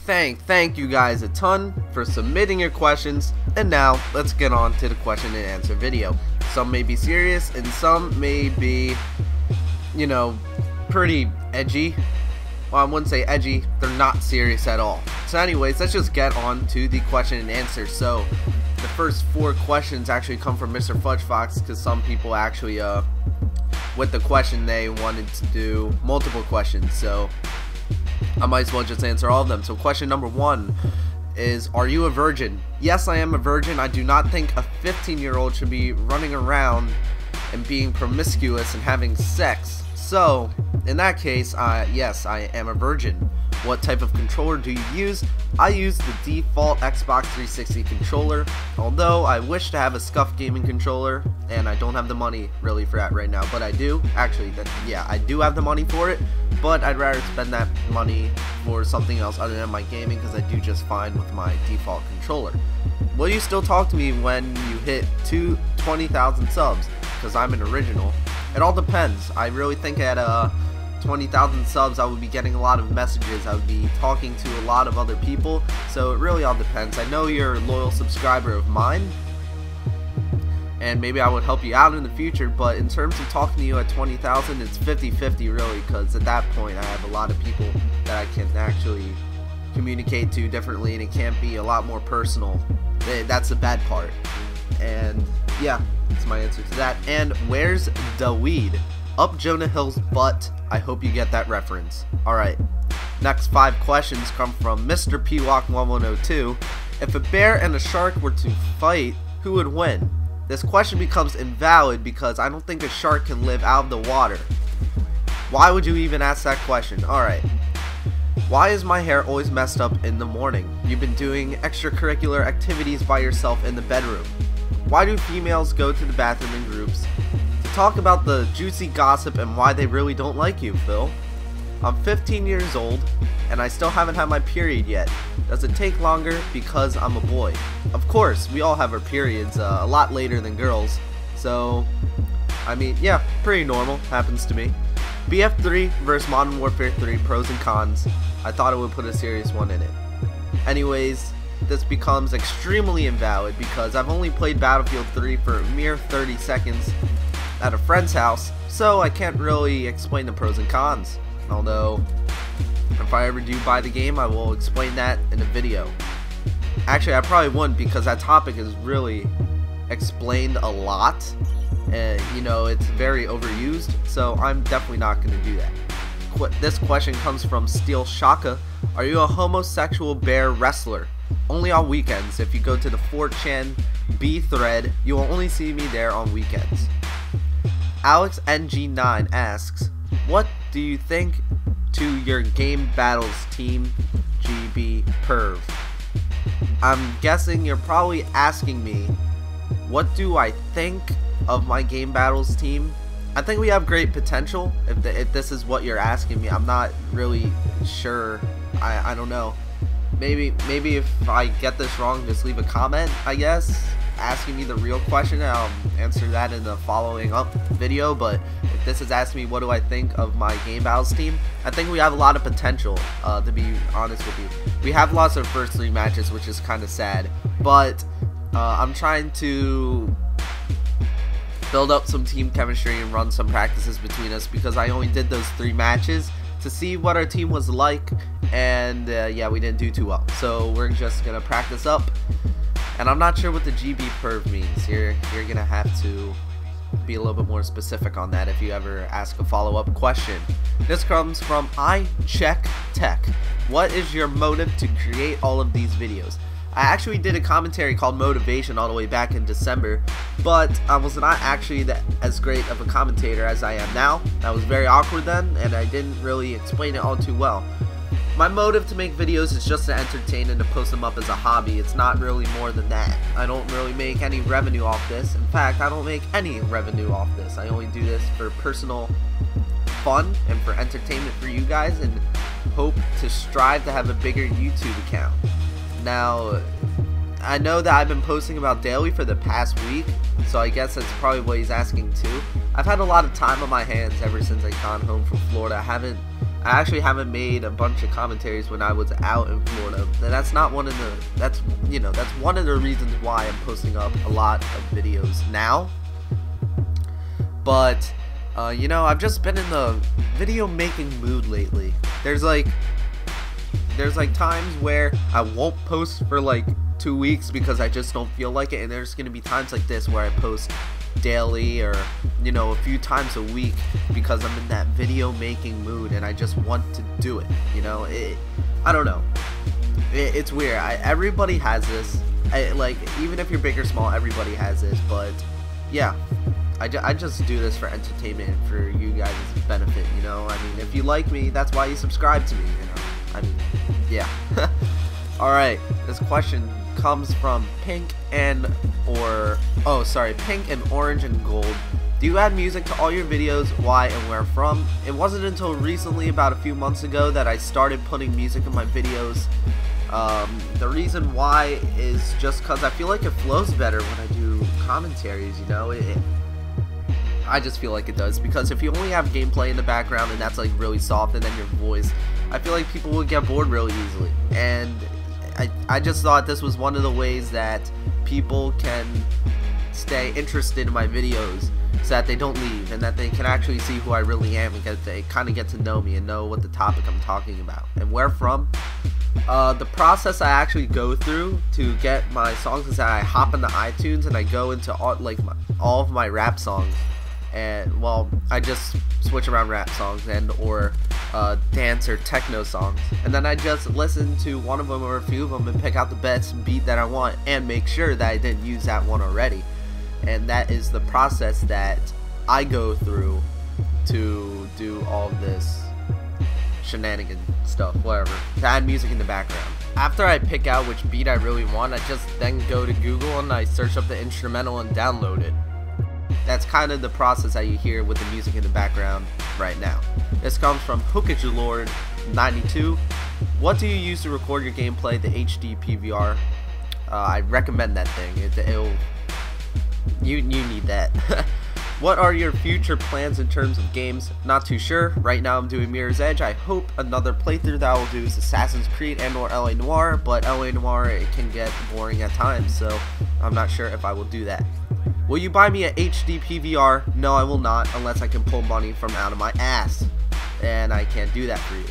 Thank you guys a ton for submitting your questions, and now let's get on to the question and answer video. Some may be serious and some may be, you know, pretty edgy. Well, I wouldn't say edgy, they're not serious at all. So anyways, let's just get on to the question and answer. So the first 4 questions actually come from Mr. Fudgefox, because some people actually with the question they wanted to do multiple questions, so I might as well just answer all of them. So question number 1 is, are you a virgin? Yes, I am a virgin. I do not think a 15-year-old should be running around and being promiscuous and having sex. So in that case, yes, I am a virgin. What type of controller do you use? I use the default Xbox 360 controller, although I wish to have a scuffed gaming controller, and I don't have the money really for that right now, but I do. Actually, yeah, I do have the money for it, but I'd rather spend that money for something else other than my gaming, because I do just fine with my default controller. Will you still talk to me when you hit 20,000 subs? Because I'm an original. It all depends. I really think at 20,000 subs I would be getting a lot of messages, I would be talking to a lot of other people, so it really all depends. I know you're a loyal subscriber of mine, and maybe I would help you out in the future, but in terms of talking to you at 20,000, it's 50-50 really, because at that point I have a lot of people that I can actually communicate to differently, and it can be a lot more personal. That's the bad part. And yeah, that's my answer to that. And where's the weed? Up Jonah Hill's butt. I hope you get that reference. Alright, next 5 questions come from Mr. Pewalk1102. If a bear and a shark were to fight, who would win? This question becomes invalid because I don't think a shark can live out of the water. Why would you even ask that question? Alright. Why is my hair always messed up in the morning? You've been doing extracurricular activities by yourself in the bedroom. Why do females go to the bathroom in groups? Talk about the juicy gossip and why they really don't like you, Phil. I'm 15 years old and I still haven't had my period yet. Does it take longer because I'm a boy? Of course, we all have our periods a lot later than girls. So, I mean, yeah, pretty normal. Happens to me. BF3 vs Modern Warfare 3, pros and cons. I thought it would put a serious one in it. Anyways, this becomes extremely invalid because I've only played Battlefield 3 for a mere 30 seconds at a friend's house, so I can't really explain the pros and cons. Although, if I ever do buy the game, I will explain that in a video. Actually, I probably wouldn't, because that topic is really explained a lot, and you know, it's very overused, so I'm definitely not going to do that. This question comes from Steel Shaka. Are you a homosexual bear wrestler? Only on weekends. If you go to the 4chan B thread, you will only see me there on weekends. Alex NG9 asks, what do you think to your game battles team, GB Perv? I'm guessing you're probably asking me, what do I think of my game battles team? I think we have great potential, if this is what you're asking me. I'm not really sure. I don't know. Maybe if I get this wrong, just leave a comment, I guess, asking me the real question, and I'll answer that in the following up video. But if this is asking me what do I think of my game battles team, I think we have a lot of potential, to be honest with you. We have lost our first 3 matches, which is kind of sad, but I'm trying to build up some team chemistry and run some practices between us, because I only did those 3 matches to see what our team was like, and yeah, we didn't do too well, so we're just gonna practice up. And I'm not sure what the GB Perv means. You're gonna have to be a little bit more specific on that if you ever ask a follow-up question. This comes from iCheckTech. What is your motive to create all of these videos? I actually did a commentary called Motivation all the way back in December, but I was not actually as great of a commentator as I am now. I was very awkward then, and I didn't really explain it all too well. My motive to make videos is just to entertain and to post them up as a hobby. It's not really more than that. I don't really make any revenue off this. In fact, I don't make any revenue off this. I only do this for personal fun and for entertainment for you guys, and hope to strive to have a bigger YouTube account. Now, I know that I've been posting about daily for the past week, so I guess that's probably what he's asking too. I've had a lot of time on my hands ever since I got home from Florida. I haven't I actually haven't made a bunch of commentaries when I was out in Florida, and that's not one of the, that's one of the reasons why I'm posting up a lot of videos now. But I've just been in the video making mood lately. There's like times where I won't post for like 2 weeks because I just don't feel like it, and there's gonna be times like this where I post daily or a few times a week because I'm in that video making mood and I just want to do it. I don't know, it's weird. Everybody has this. Like, even if you're big or small, everybody has this. But yeah, I just do this for entertainment and for you guys' benefit. I mean, if you like me, that's why you subscribe to me. I mean, yeah. All right, this question comes from Pink and Orange and Gold. Do you add music to all your videos? Why and where from? It wasn't until recently, about a few months ago, that I started putting music in my videos. The reason why is just because I feel like it flows better when I do commentaries. I just feel like it does, because if you only have gameplay in the background and that's like really soft, and then your voice, I feel like people would get bored really easily. And I just thought this was one of the ways that people can stay interested in my videos, so that they don't leave, and that they can actually see who I really am, and they kind of get to know me and know what the topic I'm talking about. And where from? The process I actually go through to get my songs is that I hop into iTunes and I go into all of my rap songs, and well, I just switch around rap songs and or dance or techno songs, and then I just listen to one of them or a few of them and pick out the best beat that I want and make sure that I didn't use that one already. And that is the process that I go through to do all of this shenanigan stuff, whatever, to add music in the background. After I pick out which beat I really want, I just then go to Google and I search up the instrumental and download it. That's kind of the process that you hear with the music in the background right now. This comes from HookAgeLord92. What do you use to record your gameplay? The HD PVR. I recommend that thing. You need that. What are your future plans in terms of games? Not too sure. Right now I'm doing Mirror's Edge. I hope another playthrough that I will do is Assassin's Creed and or LA Noire, but LA Noire, it can get boring at times, so I'm not sure if I will do that. Will you buy me a HD PVR? No, I will not, unless I can pull money from out of my ass, and I can't do that for you.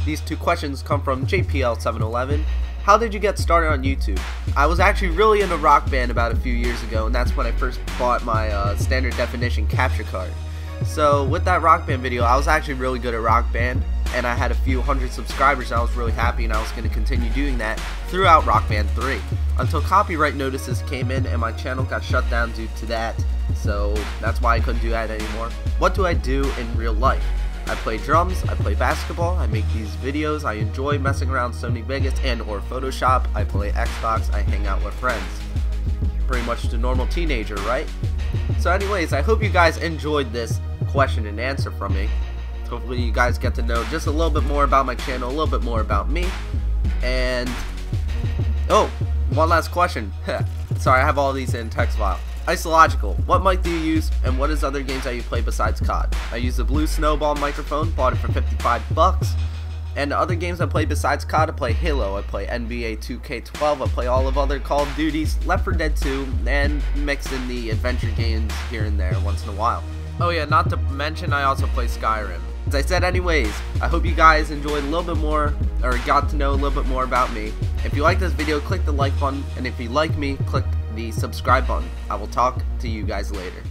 These two questions come from JPL711. How did you get started on YouTube? I was actually really into Rock Band about a few years ago, and that's when I first bought my standard definition capture card. So with that Rock Band video, I was actually really good at Rock Band, and I had a few hundred subscribers, and I was really happy, and I was going to continue doing that throughout Rock Band 3. Until copyright notices came in and my channel got shut down due to that, so that's why I couldn't do that anymore. What do I do in real life? I play drums, I play basketball, I make these videos, I enjoy messing around Sony Vegas and or Photoshop, I play Xbox, I hang out with friends. Pretty much the normal teenager, right? So anyways, I hope you guys enjoyed this question and answer from me. Hopefully you guys get to know just a little bit more about my channel, a little bit more about me. And oh, one last question. Sorry, I have all these in text file. Isological, what mic do you use, and what is other games that you play besides COD? I use the Blue Snowball microphone, bought it for 55 bucks. And the other games I play besides COD, I play Halo, I play NBA 2K12, I play all of other Call of Duties, Left 4 Dead 2, and mix in the adventure games here and there once in a while. Oh yeah, not to mention I also play Skyrim. As I said anyways, I hope you guys enjoyed a little bit more, or got to know a little bit more about me. If you like this video, click the like button, and if you like me, click the subscribe button. I will talk to you guys later.